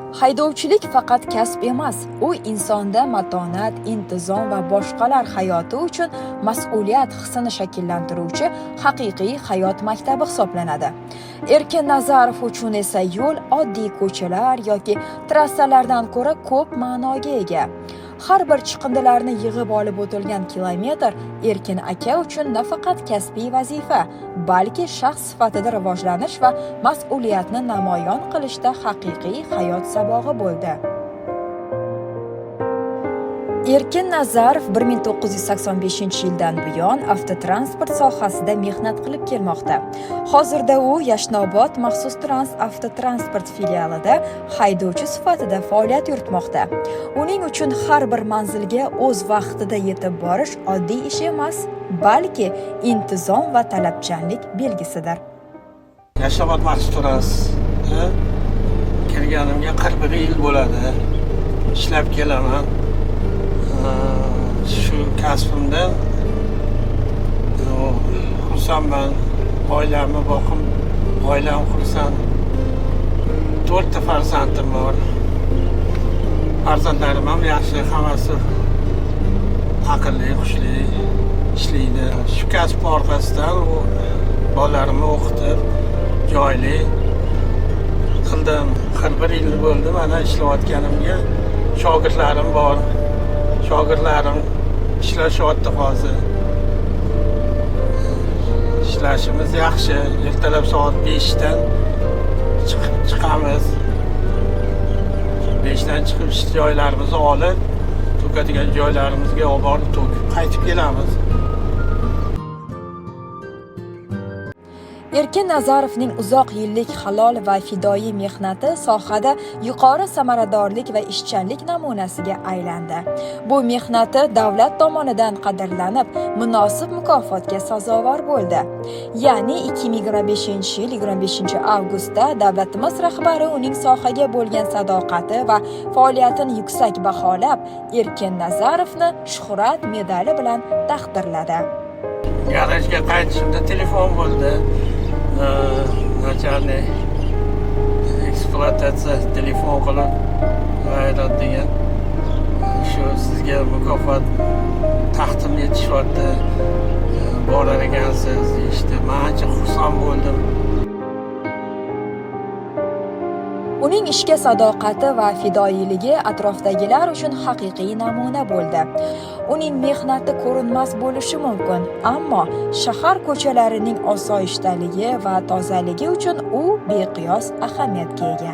Haydovchilik faqat kasb emas, u insonda matonat, intizom va boshqalar hayoti uchun mas'uliyat hissini shakllantiruvchi haqiqiy hayot maktabi hisoblanadi. Erkin Nazarov uchun esa yo'l oddiy ko'chalar yoki trassalardan ko'ra ko'p ma'noga ega. Har bir chiqindilarni yig'ib olib o'tilgan kilometr Erkin aka uchun nafaqat kasbiy vazifa, balki shaxs sifatida rivojlanish va mas'uliyatni namoyon qilishda haqiqiy hayot sabog'i bo'ldi. Erkin Nazarov 1985-yildan buyon avtotransport sohasida mehnat qilib kelmoqda. Hozirda u Yashnobod maxsus avtotransport filialida haydovchi sifatida faoliyat yuritmoqda. Uning uchun har bir manzilga o'z vaqtida yetib borish oddiy ish emas, balki intizom va talabchanlik belgisidir. Yashnobod maxsus kelganimga 41 yil bo'ladi. Ishlab kelaman. Shu kasbimdan xursandman. Oilamni boqib, oilam xursand. 4 ta farzandim bor. Farzandlarim ham yaxshi, hammasi aqlli, xushli ishlaydi. Shu kasb orqasidan bolalarimni o'qitib, joyli qildim. 41 yil bo'ldi mana ishlayotganimga. Shogirdlarim bor. Shogirdlarim ishlashyapti hozir. Ishlashimiz yaxshi. Ertalab soat 5 dan chiqamiz. 5 dan chiqib ish joylarimizni olib, to'kadigan joylarimizga olib borib to'kib qaytib kelamiz. Erkin Nazarovning uzoq yillik halol va fidoyi mehnati sohada yuqori samaradorlik va ishchanlik namunasiga aylandi. Bu mehnati davlat tomonidan qadrlanib, munosib mukofotga sazovor bo'ldi. Ya'ni 2025-yil 25-avgustda davlatimiz rahbari uning sohaga bo'lgan sadoqati va faoliyatini yuksak baholab, Erkin Nazarovni shuhrat medali bilan taqdirladi. Garajga qaytishimda telefon bo'ldi. Начальник ekspluatatsiya telefon qilib g'ayrat degan shu sizga mukofot taqdim etishyapti, borar ekansiz deyishdi. Men ancha xursand bo'ldim. Uning ishga sadoqati va fidoyiligi atrofdagilar uchun haqiqiy namuna bo'ldi. Uning mehnati ko'rinmas bo'lishi mumkin, ammo shahar ko'chalarining osoyishtaligi va tozaligi uchun u beqiyos ahamiyatga ega.